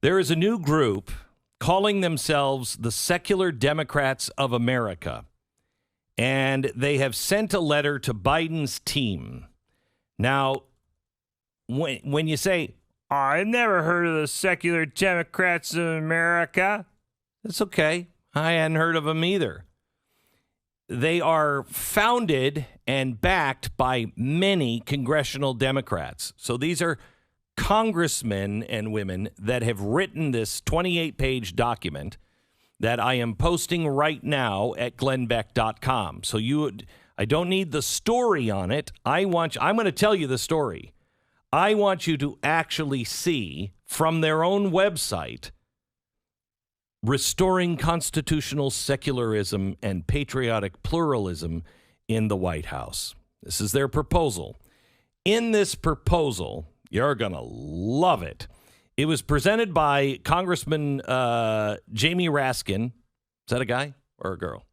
There is a new group calling themselves the Secular Democrats of America, and they have sent a letter to Biden's team. Now, when you say, I've never heard of the Secular Democrats of America, that's okay. I hadn't heard of them either. They are founded and backed by many congressional Democrats. So these are congressmen and women that have written this 28-page document that I am posting right now at glennbeck.com. So I don't need the story on it. I'm going to tell you the story. I want you to actually see from their own website, restoring constitutional secularism and patriotic pluralism in the White House. This is their proposal. In this proposal, you're going to love it. It was presented by Congressman Jamie Raskin. Is that a guy or a girl?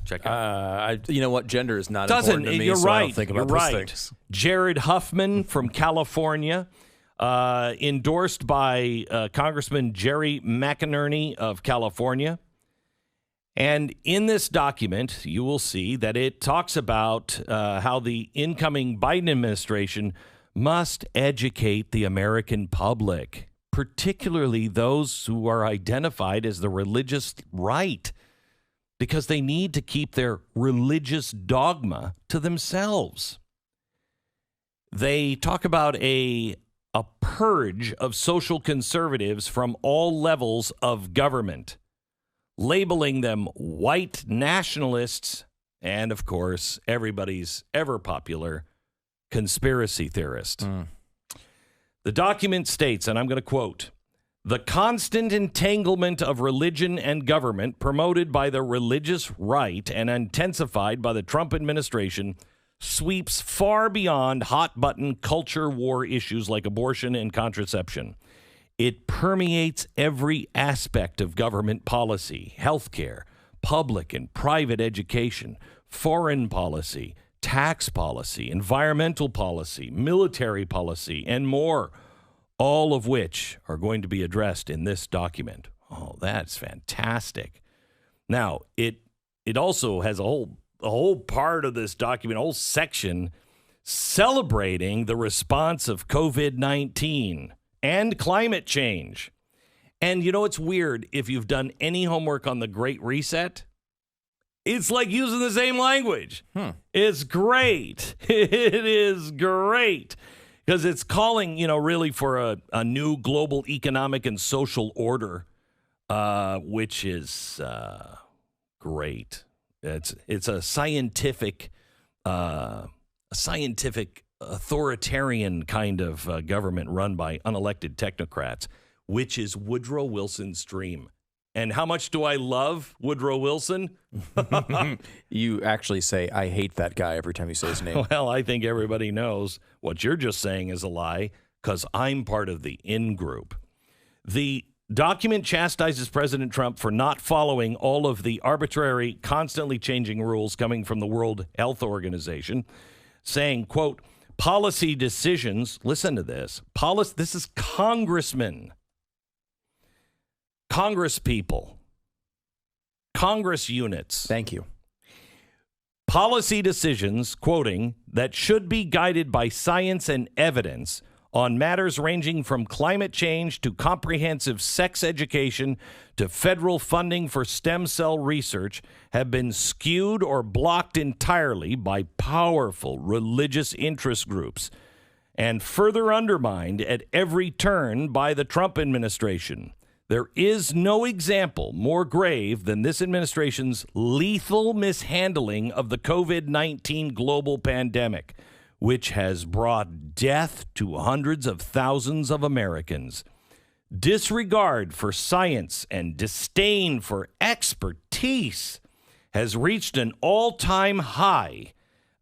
Check out. You know what? Gender is not important to me, you're so right. I don't think about You're those right. things. Jared Huffman from California, endorsed by Congressman Jerry McInerney of California. And in this document, you will see that it talks about how the incoming Biden administration must educate the American public, particularly those who are identified as the religious right, because they need to keep their religious dogma to themselves. They talk about a purge of social conservatives from all levels of government, labeling them white nationalists and, of course, everybody's ever popular conspiracy theorist. The document states, and I'm going to quote, "The constant entanglement of religion and government promoted by the religious right and intensified by the Trump administration sweeps far beyond hot-button culture war issues like abortion and contraception. It permeates every aspect of government policy, healthcare, public and private education, foreign policy, tax policy, environmental policy, military policy, and more, all of which are going to be addressed in this document." Oh, that's fantastic. Now, it also has a whole part of this document, a whole section celebrating the response of COVID-19 and climate change. And you know, it's weird if you've done any homework on the Great Reset. It's like using the same language. It's great. It is great because it's calling, really for a new global economic and social order, which is great. It's a scientific authoritarian kind of government run by unelected technocrats, which is Woodrow Wilson's dream. And how much do I love Woodrow Wilson? You actually say, I hate that guy every time you say his name. Well, I think everybody knows what you're just saying is a lie because I'm part of the in-group. The document chastises President Trump for not following all of the arbitrary, constantly changing rules coming from the World Health Organization, saying, quote, policy decisions, listen to this, this is congressmen, Congress people, Congress units. Thank you. Policy decisions, quoting, that should be guided by science and evidence on matters ranging from climate change to comprehensive sex education to federal funding for stem cell research have been skewed or blocked entirely by powerful religious interest groups and further undermined at every turn by the Trump administration. There is no example more grave than this administration's lethal mishandling of the COVID-19 global pandemic, which has brought death to hundreds of thousands of Americans. Disregard for science and disdain for expertise has reached an all-time high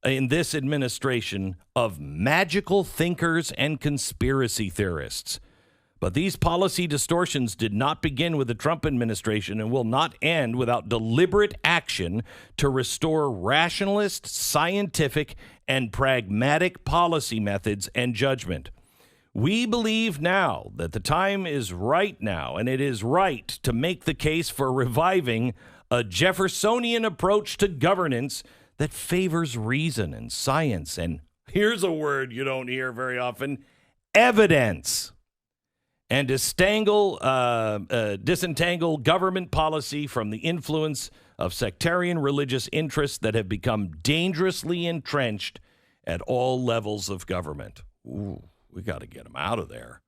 in this administration of magical thinkers and conspiracy theorists. But these policy distortions did not begin with the Trump administration and will not end without deliberate action to restore rationalist, scientific, and pragmatic policy methods and judgment. We believe now that the time is right now, and it is right to make the case for reviving a Jeffersonian approach to governance that favors reason and science. And here's a word you don't hear very often, evidence. And disentangle government policy from the influence of sectarian religious interests that have become dangerously entrenched at all levels of government. Ooh, we got to get them out of there.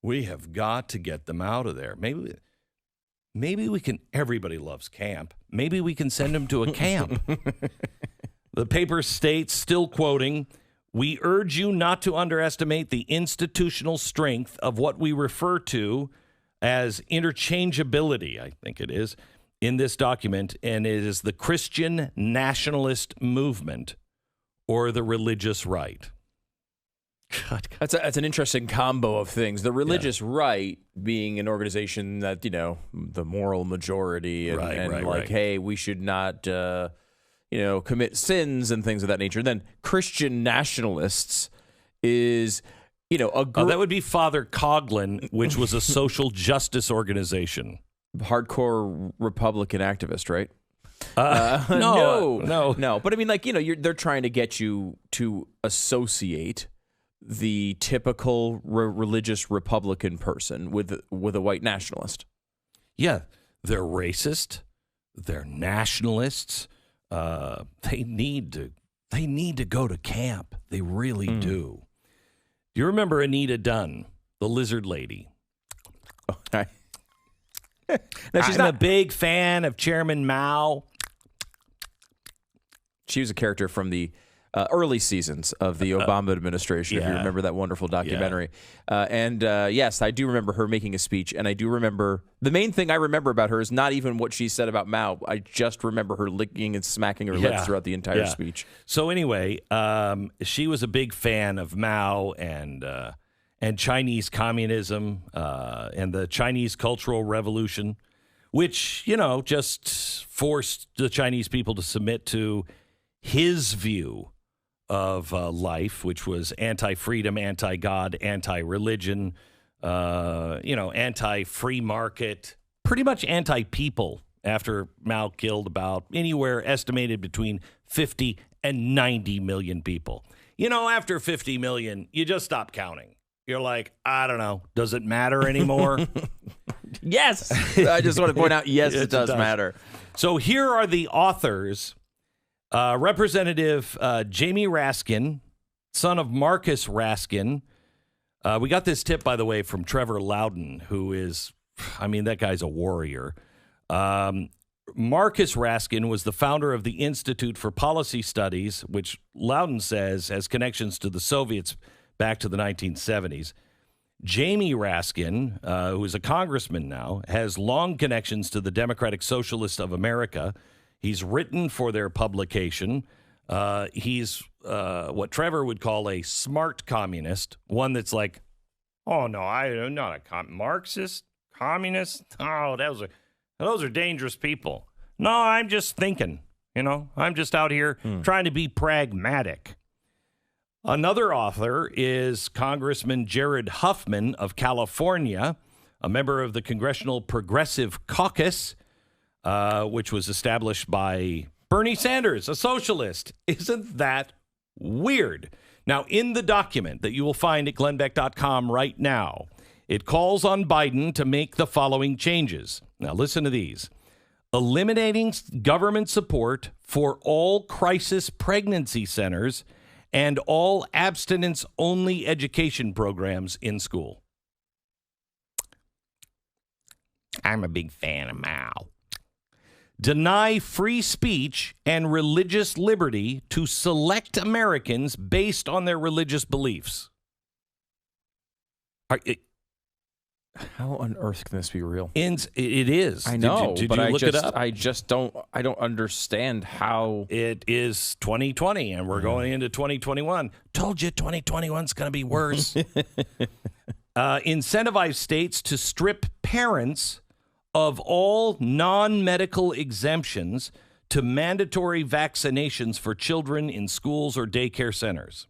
We have got to get them out of there. Maybe we can. Everybody loves camp. Maybe we can send them to a camp. The paper states, still quoting, "We urge you not to underestimate the institutional strength of what we refer to as interchangeability," I think it is, in this document, and it is the Christian nationalist movement or the religious right. God. That's an interesting combo of things. The religious right being an organization that, the moral majority and hey, we should not, commit sins and things of that nature. And then Christian nationalists is, that would be Father Coughlin, which was a social justice organization. Hardcore Republican activist, right? No. But I mean, they're trying to get you to associate the typical religious Republican person with a white nationalist. Yeah, they're racist. They're nationalists. They need to go to camp. They really do. Do you remember Anita Dunn, the lizard lady? Okay. Now, I'm a big fan of Chairman Mao. She was a character from the early seasons of the Obama administration, if you remember that wonderful documentary. Yes, I do remember her making a speech, and I do remember, the main thing I remember about her is not even what she said about Mao. I just remember her licking and smacking her lips throughout the entire speech. So anyway, she was a big fan of Mao and Chinese communism and the Chinese Cultural Revolution, which, just forced the Chinese people to submit to his view of life, which was anti-freedom, anti-God, anti-religion, anti-free market, pretty much anti-people after Mao killed about anywhere estimated between 50 and 90 million people. After 50 million, you just stop counting. You're like, I don't know. Does it matter anymore? Yes. I just want to point out, yes, it does matter. So here are the authors. Representative Jamie Raskin, son of Marcus Raskin. We got this tip, by the way, from Trevor Loudon, who is, that guy's a warrior. Marcus Raskin was the founder of the Institute for Policy Studies, which Loudon says has connections to the Soviets back to the 1970s. Jamie Raskin, who is a congressman now, has long connections to the Democratic Socialists of America. He's written for their publication. He's what Trevor would call a smart communist, one that's like, oh, no, I'm not a Marxist, communist. Oh, those are dangerous people. No, I'm just thinking, I'm just out here trying to be pragmatic. Another author is Congressman Jared Huffman of California, a member of the Congressional Progressive Caucus, which was established by Bernie Sanders, a socialist. Isn't that weird? Now, in the document that you will find at glennbeck.com right now, it calls on Biden to make the following changes. Now, listen to these. Eliminating government support for all crisis pregnancy centers and all abstinence-only education programs in school. I'm a big fan of Mao. Deny free speech and religious liberty to select Americans based on their religious beliefs. How on earth can this be real? It is. I know, did but you look it up? I don't understand how. It is 2020, and we're going into 2021. Told you 2021's going to be worse. Incentivize states to strip parents of all non-medical exemptions to mandatory vaccinations for children in schools or daycare centers.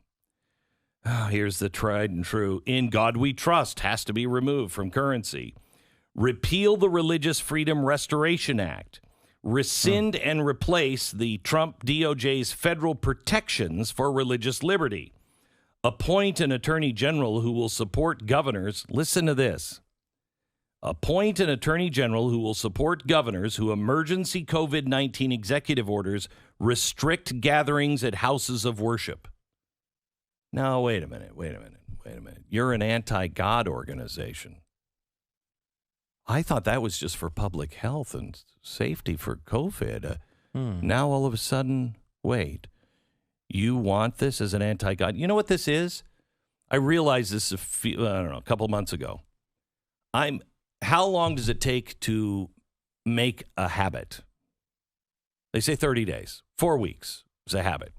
Here's the tried and true. In God we trust has to be removed from currency. Repeal the Religious Freedom Restoration Act. Rescind and replace the Trump DOJ's federal protections for religious liberty. Appoint an attorney general who will support governors. Listen to this. Appoint an attorney general who will support governors who emergency COVID-19 executive orders restrict gatherings at houses of worship. Now, wait a minute. You're an anti-God organization. I thought that was just for public health and safety for COVID. Now, all of a sudden, wait. You want this as an anti-God? You know what this is? I realized this a couple months ago. How long does it take to make a habit? They say 30 days, 4 weeks is a habit.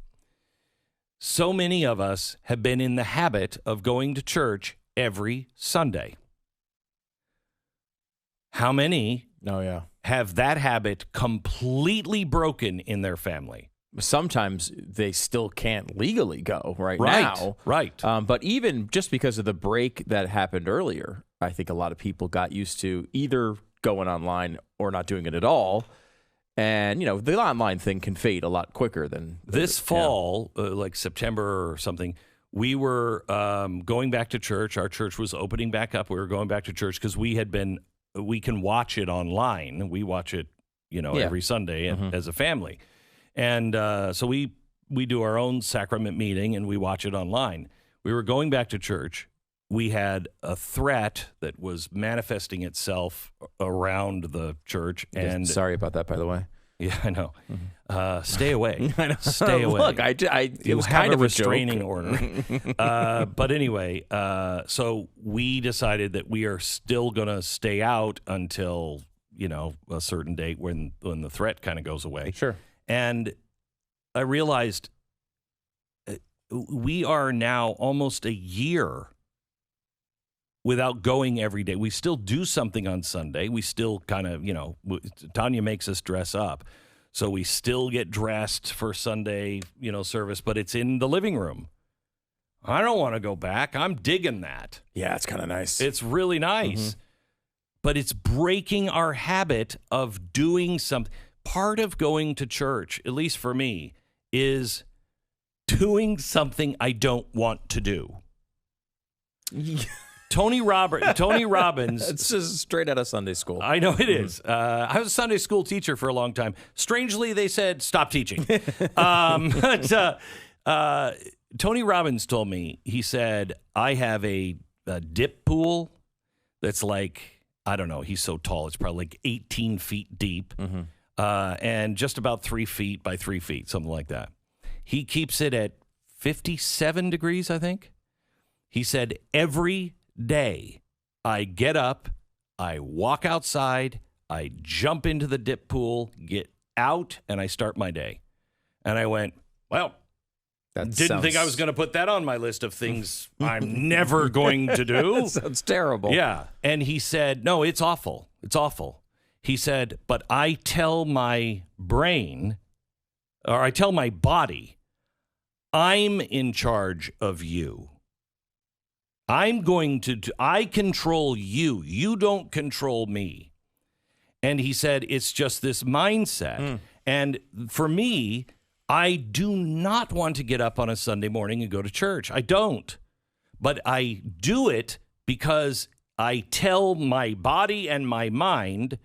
So many of us have been in the habit of going to church every Sunday. How many have that habit completely broken in their family? Sometimes they still can't legally go now. Right. But even just because of the break that happened earlier, I think a lot of people got used to either going online or not doing it at all. And, the online thing can fade a lot quicker than this fall, like September or something. We were going back to church. Our church was opening back up. We were going back to church because we can watch it online. We watch it, every Sunday as a family. And so we do our own sacrament meeting and we watch it online. We were going back to church. We had a threat that was manifesting itself around the church. And sorry about that, by the way. Yeah, I know. Stay away. I know. Stay away. Look, it was kind of a restraining order. But anyway, so we decided that we are still going to stay out until, a certain date when the threat kind of goes away. Sure. And I realized we are now almost a year without going every day. We still do something on Sunday. We still kind of, Tanya makes us dress up. So we still get dressed for Sunday, service, but it's in the living room. I don't want to go back. I'm digging that. Yeah, it's kind of nice. It's really nice. But it's breaking our habit of doing something. Part of going to church, at least for me, is doing something I don't want to do. Tony Robbins. It's just straight out of Sunday school. I know it is. I was a Sunday school teacher for a long time. Strangely, they said, stop teaching. But Tony Robbins told me, he said, I have a dip pool that's like, I don't know, he's so tall. It's probably like 18 feet deep and just about 3 feet by 3 feet, something like that. He keeps it at 57 degrees, I think. He said, every day I get up, I walk outside, I jump into the dip pool, get out, and I start my day. And I went, well, didn't think I was going to put that on my list of things I'm never going to do. That sounds terrible. Yeah. And he said, no, it's awful. It's awful. He said, but I tell my brain, or I tell my body, I'm in charge of you. I control you. You don't control me. And he said, it's just this mindset. And for me, I do not want to get up on a Sunday morning and go to church. I don't. But I do it because I tell my body and my mind,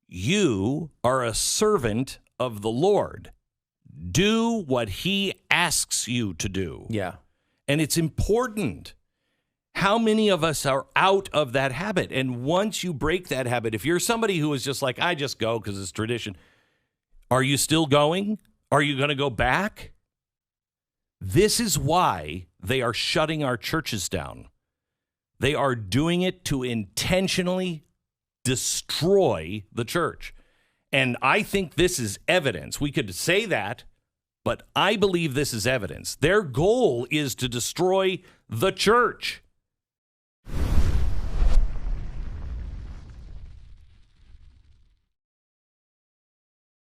you are a servant of the Lord. Do what he asks you to do. Yeah. And it's important. How many of us are out of that habit? And once you break that habit, if you're somebody who is just like, I just go because it's tradition, are you still going? Are you going to go back? This is why they are shutting our churches down. They are doing it to intentionally destroy the church. And I think this is evidence. We could say that, but I believe this is evidence. Their goal is to destroy the church.